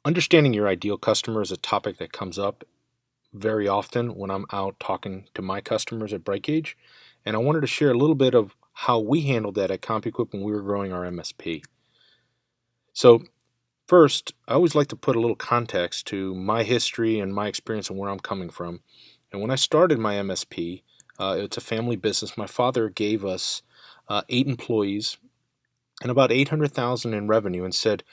Understanding your ideal customer is a topic that comes up very often when I'm out talking to my customers at BrightGauge, and I wanted to share a little bit of how we handled that at Compuquip when we were growing our MSP. So, first, I always like to put a little context to my history and my experience and where I'm coming from. And when I started my MSP, it's a family business. My father gave us 8 employees and about 800,000 in revenue, and said,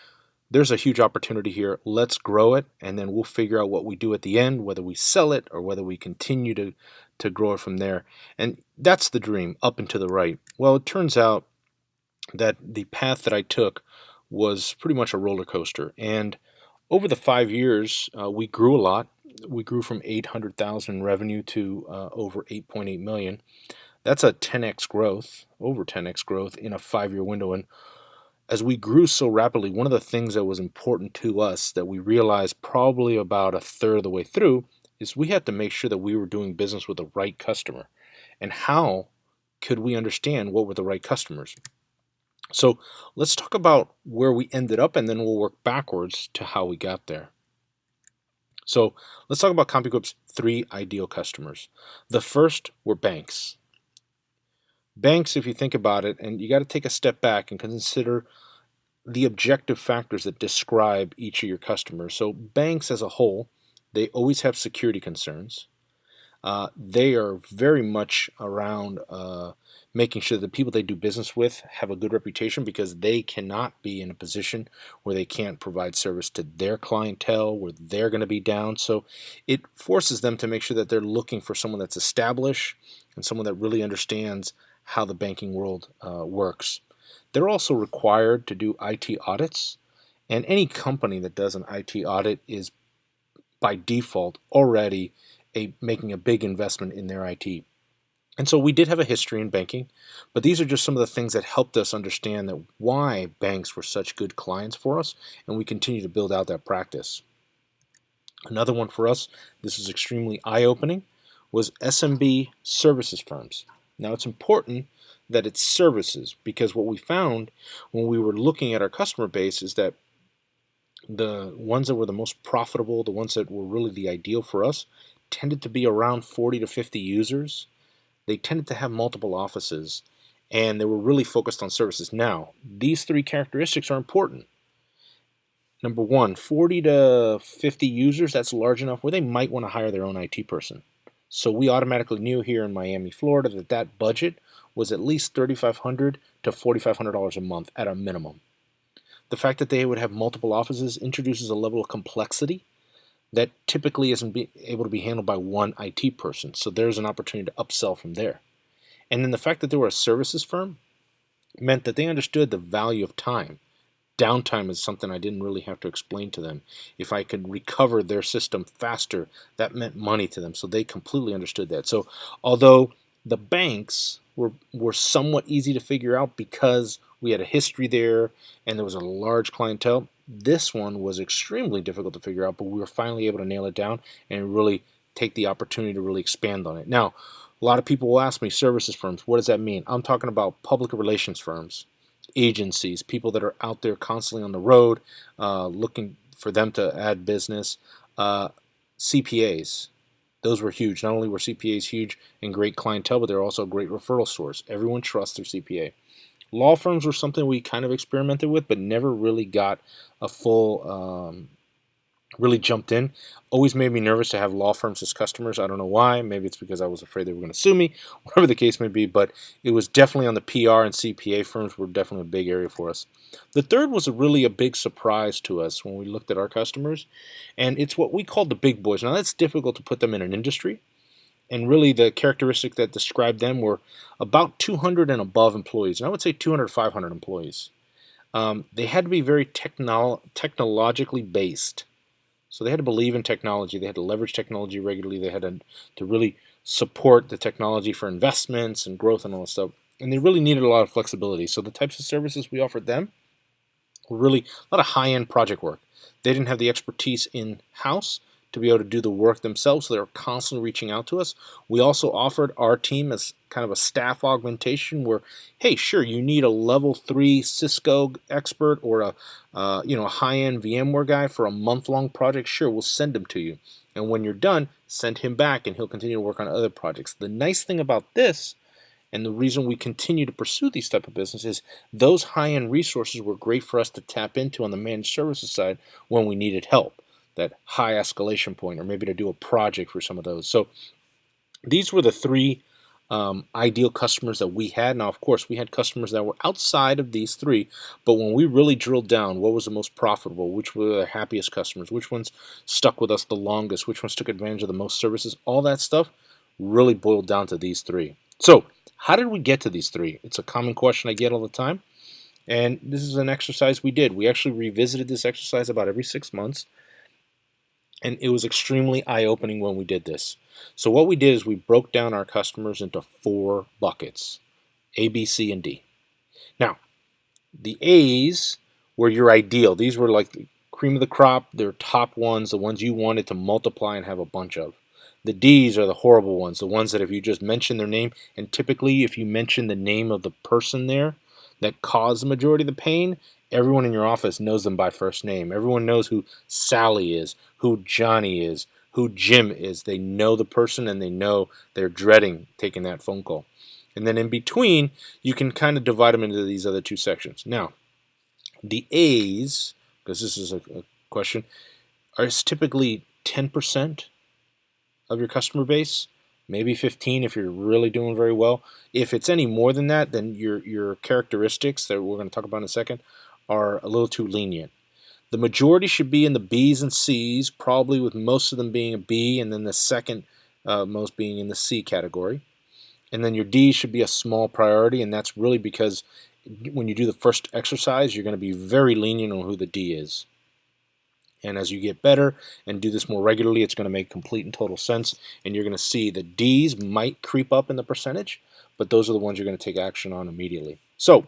there's a huge opportunity here. Let's grow it, and then we'll figure out what we do at the end, whether we sell it or whether we continue to grow it from there. And that's the dream, up and to the right. Well, it turns out that the path that I took was pretty much a roller coaster. And over the 5 years, we grew a lot. We grew from 800,000 revenue to over 8.8 million. That's a 10x growth, over 10x growth in a 5-year window. And as we grew so rapidly, one of the things that was important to us that we realized probably about a third of the way through is we had to make sure that we were doing business with the right customer. And how could we understand what were the right customers? So let's talk about where we ended up, and then we'll work backwards to how we got there. So let's talk about Compuquip's 3 ideal customers. The first were banks. Banks, if you think about it, and you got to take a step back and consider the objective factors that describe each of your customers. So banks as a whole, they always have security concerns. They are very much around making sure the people they do business with have a good reputation, because they cannot be in a position where they can't provide service to their clientele, where they're going to be down. So it forces them to make sure that they're looking for someone that's established and someone that really understands how the banking world works. They're also required to do IT audits, and any company that does an IT audit is by default already making a big investment in their IT. And so we did have a history in banking, but these are just some of the things that helped us understand that why banks were such good clients for us, and we continue to build out that practice. Another one for us, this is extremely eye-opening, was SMB services firms. Now, it's important that it's services, because what we found when we were looking at our customer base is that the ones that were the most profitable, the ones that were really the ideal for us, tended to be around 40 to 50 users. They tended to have multiple offices, and they were really focused on services. Now, these 3 characteristics are important. Number one, 40 to 50 users, that's large enough where they might want to hire their own IT person. So we automatically knew here in Miami, Florida, that budget was at least $3,500 to $4,500 a month at a minimum. The fact that they would have multiple offices introduces a level of complexity that typically isn't able to be handled by one IT person. So there's an opportunity to upsell from there. And then the fact that they were a services firm meant that they understood the value of time. Downtime is something I didn't really have to explain to them. If I could recover their system faster, that meant money to them. So they completely understood that. So although the banks were somewhat easy to figure out because we had a history there and there was a large clientele, this one was extremely difficult to figure out, but we were finally able to nail it down and really take the opportunity to really expand on it. Now, a lot of people will ask me, services firms, what does that mean? I'm talking about public relations firms, agencies, people that are out there constantly on the road, looking for them to add business. CPAs, those were huge. Not only were CPAs huge and great clientele, but they're also a great referral source. Everyone trusts their CPA. Law firms were something we kind of experimented with, but never really got a full, really jumped in. Always made me nervous to have law firms as customers. I don't know why. Maybe it's because I was afraid they were going to sue me, whatever the case may be. But it was definitely on the PR, and CPA firms were definitely a big area for us. The third was really a big surprise to us when we looked at our customers, and it's what we call the big boys. Now, that's difficult to put them in an industry. And really the characteristics that described them were about 200 and above employees. And I would say 200 to 500 employees. They had to be very technologically based. So they had to believe in technology. They had to leverage technology regularly. They had to really support the technology for investments and growth and all that stuff. And they really needed a lot of flexibility. So the types of services we offered them were really a lot of high-end project work. They didn't have the expertise in-house to be able to do the work themselves, so they're constantly reaching out to us. We also offered our team as kind of a staff augmentation where, hey, sure, you need a level 3 Cisco expert or a high-end VMware guy for a month-long project. Sure, we'll send him to you. And when you're done, send him back and he'll continue to work on other projects. The nice thing about this, and the reason we continue to pursue these type of businesses, those high-end resources were great for us to tap into on the managed services side when we needed help, that high escalation point, or maybe to do a project for some of those. So these were the three ideal customers that we had. Now, of course, we had customers that were outside of these three, but when we really drilled down, what was the most profitable, which were the happiest customers, which ones stuck with us the longest, which ones took advantage of the most services, all that stuff really boiled down to these three. So how did we get to these three? It's a common question I get all the time, and this is an exercise we did. We actually revisited this exercise about every 6 months, and it was extremely eye-opening when we did this. So what we did is we broke down our customers into 4 buckets: A, B, C, and D. Now, the A's were your ideal. These were like the cream of the crop. They're top ones, the ones you wanted to multiply and have a bunch of. The D's are the horrible ones, the ones that if you just mention their name, and typically if you mention the name of the person there that caused the majority of the pain, everyone in your office knows them by first name. Everyone knows who Sally is, who Johnny is, who Jim is. They know the person and they know they're dreading taking that phone call. And then in between, you can kind of divide them into these other 2 sections. Now, the A's, because this is a question, are typically 10% of your customer base, maybe 15 if you're really doing very well. If it's any more than that, then your characteristics that we're going to talk about in a second are a little too lenient. The majority should be in the B's and C's, probably with most of them being a B and then the second most being in the C category. And then your D should be a small priority, and that's really because when you do the first exercise, you're going to be very lenient on who the D is. And as you get better and do this more regularly, it's going to make complete and total sense. And you're going to see the D's might creep up in the percentage, but those are the ones you're going to take action on immediately. So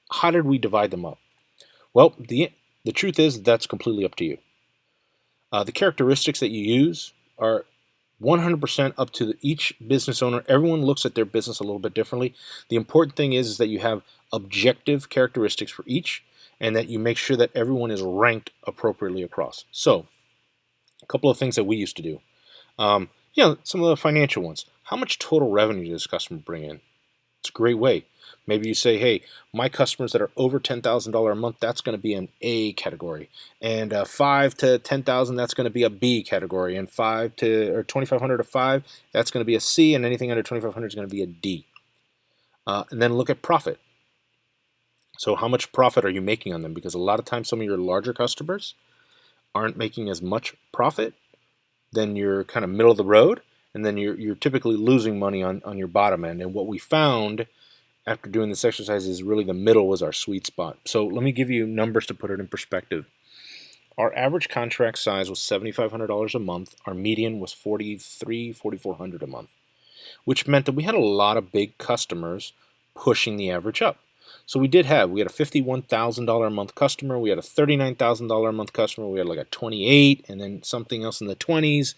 how did we divide them up? Well, the truth is that's completely up to you. The characteristics that you use are 100% up to each business owner. Everyone looks at their business a little bit differently. The important thing is that you have objective characteristics for each, and that you make sure that everyone is ranked appropriately across. So, a couple of things that we used to do. Some of the financial ones. How much total revenue does this customer bring in? It's a great way. Maybe you say, hey, my customers that are over $10,000 a month, that's going to be an A category. And 5 to 10,000, that's going to be a B category. And 2,500 to 5, that's going to be a C. And anything under 2,500 is going to be a D. And then look at profit. So how much profit are you making on them? Because a lot of times some of your larger customers aren't making as much profit. Then you're kind of middle of the road, and then you're typically losing money on your bottom end. And what we found after doing this exercise is really the middle was our sweet spot. So let me give you numbers to put it in perspective. Our average contract size was $7,500 a month. Our median was $4,400 a month, which meant that we had a lot of big customers pushing the average up. So we had a $51,000 a month customer, we had a $39,000 a month customer, we had like a 28, and then something else in the 20s,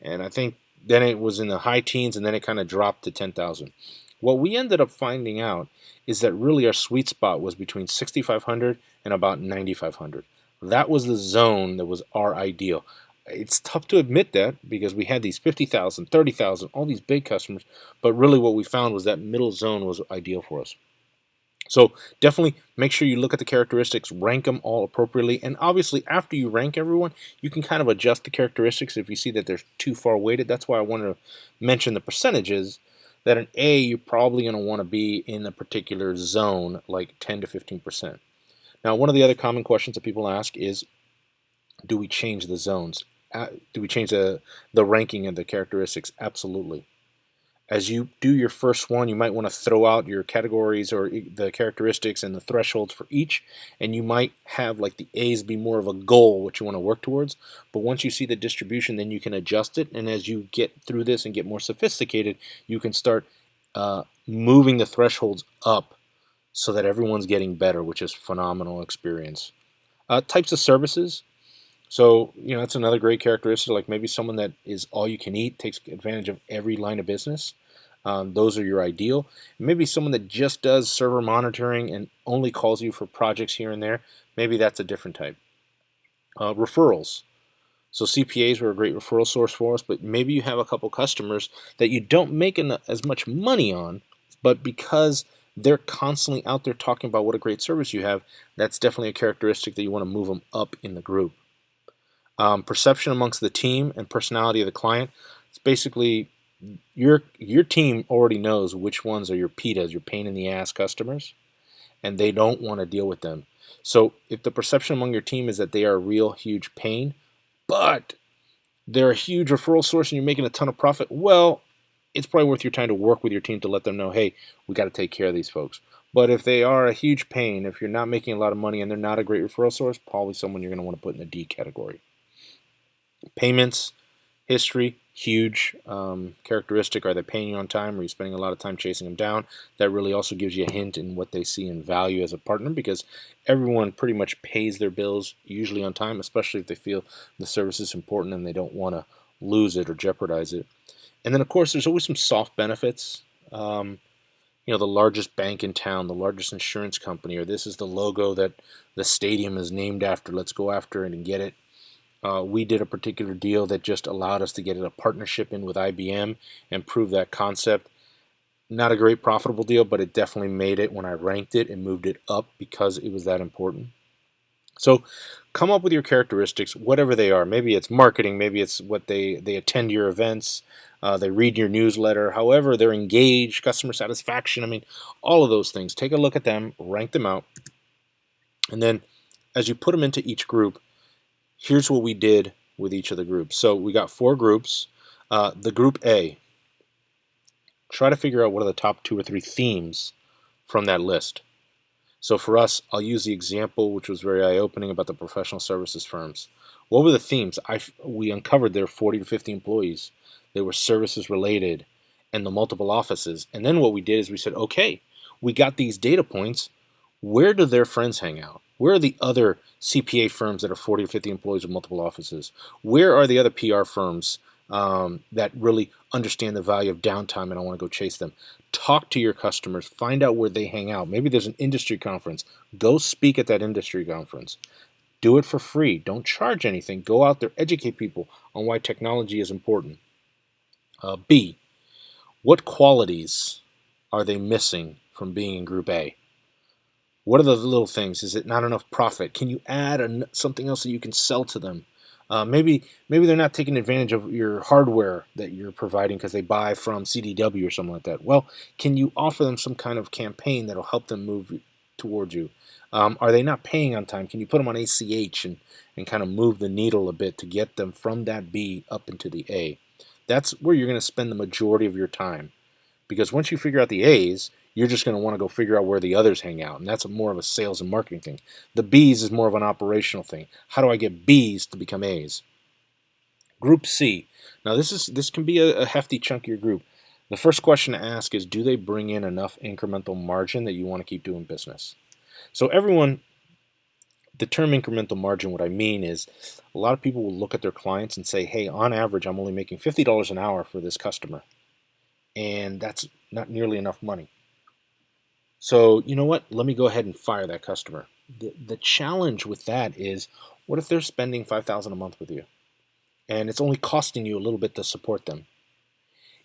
and I think then it was in the high teens, and then it kind of dropped to 10,000. What we ended up finding out is that really our sweet spot was between 6,500 and about 9,500. That was the zone that was our ideal. It's tough to admit that because we had these 50,000, 30,000, all these big customers, but really what we found was that middle zone was ideal for us. So definitely make sure you look at the characteristics, rank them all appropriately, and obviously after you rank everyone, you can kind of adjust the characteristics if you see that they're too far weighted. That's why I wanted to mention the percentages, that an A, you're probably going to want to be in a particular zone, like 10 to 15%. Now, one of the other common questions that people ask is, do we change the zones? Do we change the ranking of the characteristics? Absolutely. As you do your first one, you might want to throw out your categories or the characteristics and the thresholds for each, and you might have like the A's be more of a goal, what you want to work towards. But once you see the distribution, then you can adjust it, and as you get through this and get more sophisticated, you can start moving the thresholds up so that everyone's getting better, which is phenomenal experience. Types of services. So, that's another great characteristic. Like maybe someone that is all you can eat, takes advantage of every line of business. Those are your ideal. Maybe someone that just does server monitoring and only calls you for projects here and there. Maybe that's a different type. Referrals. So CPAs were a great referral source for us, but maybe you have a couple customers that you don't make as much money on, but because they're constantly out there talking about what a great service you have, that's definitely a characteristic that you want to move them up in the group. Perception amongst the team and personality of the client. It's basically your team already knows which ones are your PITAs, your pain in the ass customers, and they don't want to deal with them. So if the perception among your team is that they are a real huge pain, but they're a huge referral source and you're making a ton of profit, well, it's probably worth your time to work with your team to let them know, hey, we got to take care of these folks. But if they are a huge pain, if you're not making a lot of money and they're not a great referral source, probably someone you're going to want to put in the D category. Payments, history, huge characteristic. Are they paying you on time? Are you spending a lot of time chasing them down? That really also gives you a hint in what they see in value as a partner, because everyone pretty much pays their bills usually on time, especially if they feel the service is important and they don't want to lose it or jeopardize it. And then, of course, there's always some soft benefits. The largest bank in town, the largest insurance company, or this is the logo that the stadium is named after. Let's go after it and get it. We did a particular deal that just allowed us to get a partnership in with IBM and prove that concept. Not a great profitable deal, but it definitely made it when I ranked it and moved it up because it was that important. So come up with your characteristics, whatever they are. Maybe it's marketing, maybe it's what they attend your events, they read your newsletter, however they're engaged, customer satisfaction. I mean, all of those things. Take a look at them, rank them out, and then as you put them into each group, here's what we did with each of the groups. So we got 4 groups. The group A, try to figure out what are the top 2 or 3 themes from that list. So for us, I'll use the example, which was very eye-opening, about the professional services firms. What were the themes? We uncovered there 40 to 50 employees. They were services related and the multiple offices. And then what we did is we said, okay, we got these data points. Where do their friends hang out? Where are the other CPA firms that are 40 to 50 employees with multiple offices? Where are the other PR firms that really understand the value of downtime and I want to go chase them? Talk to your customers. Find out where they hang out. Maybe there's an industry conference. Go speak at that industry conference. Do it for free. Don't charge anything. Go out there, educate people on why technology is important. B, what qualities are they missing from being in Group A? What are the little things? Is it not enough profit? Can you add something else that you can sell to them? Maybe they're not taking advantage of your hardware that you're providing because they buy from CDW or something like that. Well, can you offer them some kind of campaign that'll help them move towards you? Are they not paying on time? Can you put them on ACH and kind of move the needle a bit to get them from that B up into the A? That's where you're going to spend the majority of your time, because once you figure out the A's, you're just going to want to go figure out where the others hang out, and that's more of a sales and marketing thing. The B's is more of an operational thing. How do I get B's to become A's? Group C. Now this can be a hefty chunk of your group. The first question to ask is, do they bring in enough incremental margin that you want to keep doing business? So everyone, the term incremental margin, what I mean is a lot of people will look at their clients and say, hey, on average, I'm only making $50 an hour for this customer, and that's not nearly enough money. So you know what? Let me go ahead and fire that customer. The challenge with that is, what if they're spending $5,000 a month with you, and it's only costing you a little bit to support them?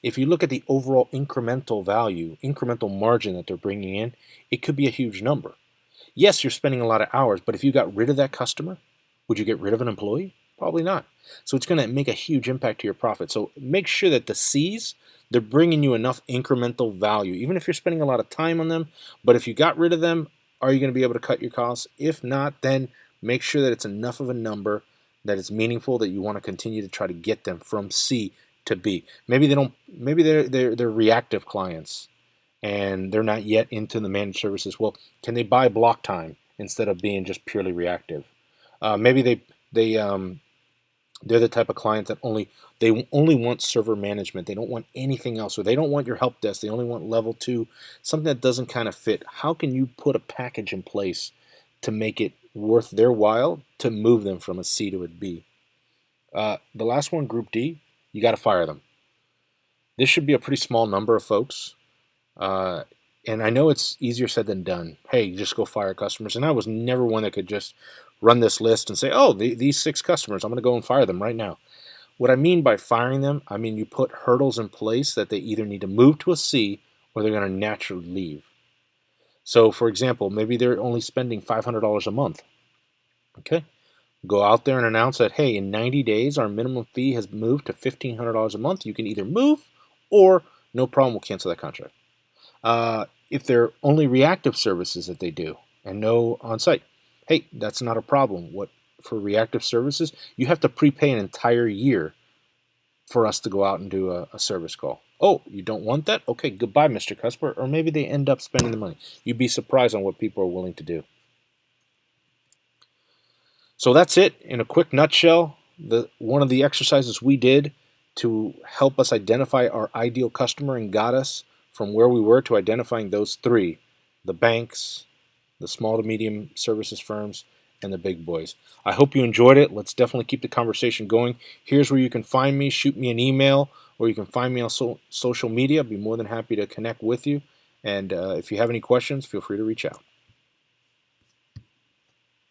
If you look at the overall incremental value, incremental margin that they're bringing in, it could be a huge number. Yes, you're spending a lot of hours, but if you got rid of that customer, would you get rid of an employee? Probably not. So it's going to make a huge impact to your profit. So make sure that the C's, they're bringing you enough incremental value, even if you're spending a lot of time on them. But if you got rid of them, are you going to be able to cut your costs? If not, then make sure that it's enough of a number that it's meaningful, that you want to continue to try to get them from C to B. Maybe they don't. Maybe they're reactive clients, and they're not yet into the managed services. Well, can they buy block time instead of being just purely reactive? Maybe they're the type of client that they only want server management. They don't want anything else, or they don't want your help desk. They only want level 2, something that doesn't kind of fit. How can you put a package in place to make it worth their while to move them from a C to a B. The last one, Group D, you got to fire them. This should be a pretty small number of folks. And I know it's easier said than done. Hey, just go fire customers. And I was never one that could just run this list and say, oh, these 6 customers, I'm going to go and fire them right now. What I mean by firing them, I mean you put hurdles in place that they either need to move to a C or they're going to naturally leave. So, for example, maybe they're only spending $500 a month. Okay? Go out there and announce that, hey, in 90 days, our minimum fee has moved to $1,500 a month. You can either move or no problem, we'll cancel that contract. If they're only reactive services that they do and no on-site, hey, that's not a problem. For reactive services, you have to prepay an entire year for us to go out and do a service call. Oh, you don't want that? Okay, goodbye, Mr. Customer. Or maybe they end up spending the money. You'd be surprised on what people are willing to do. So that's it in a quick nutshell. One of the exercises we did to help us identify our ideal customer and got us from where we were to identifying those 3, the banks, the small to medium services firms, and the big boys. I hope you enjoyed it. Let's definitely keep the conversation going. Here's where you can find me. Shoot me an email, or you can find me on social media. I'd be more than happy to connect with you. And if you have any questions, feel free to reach out.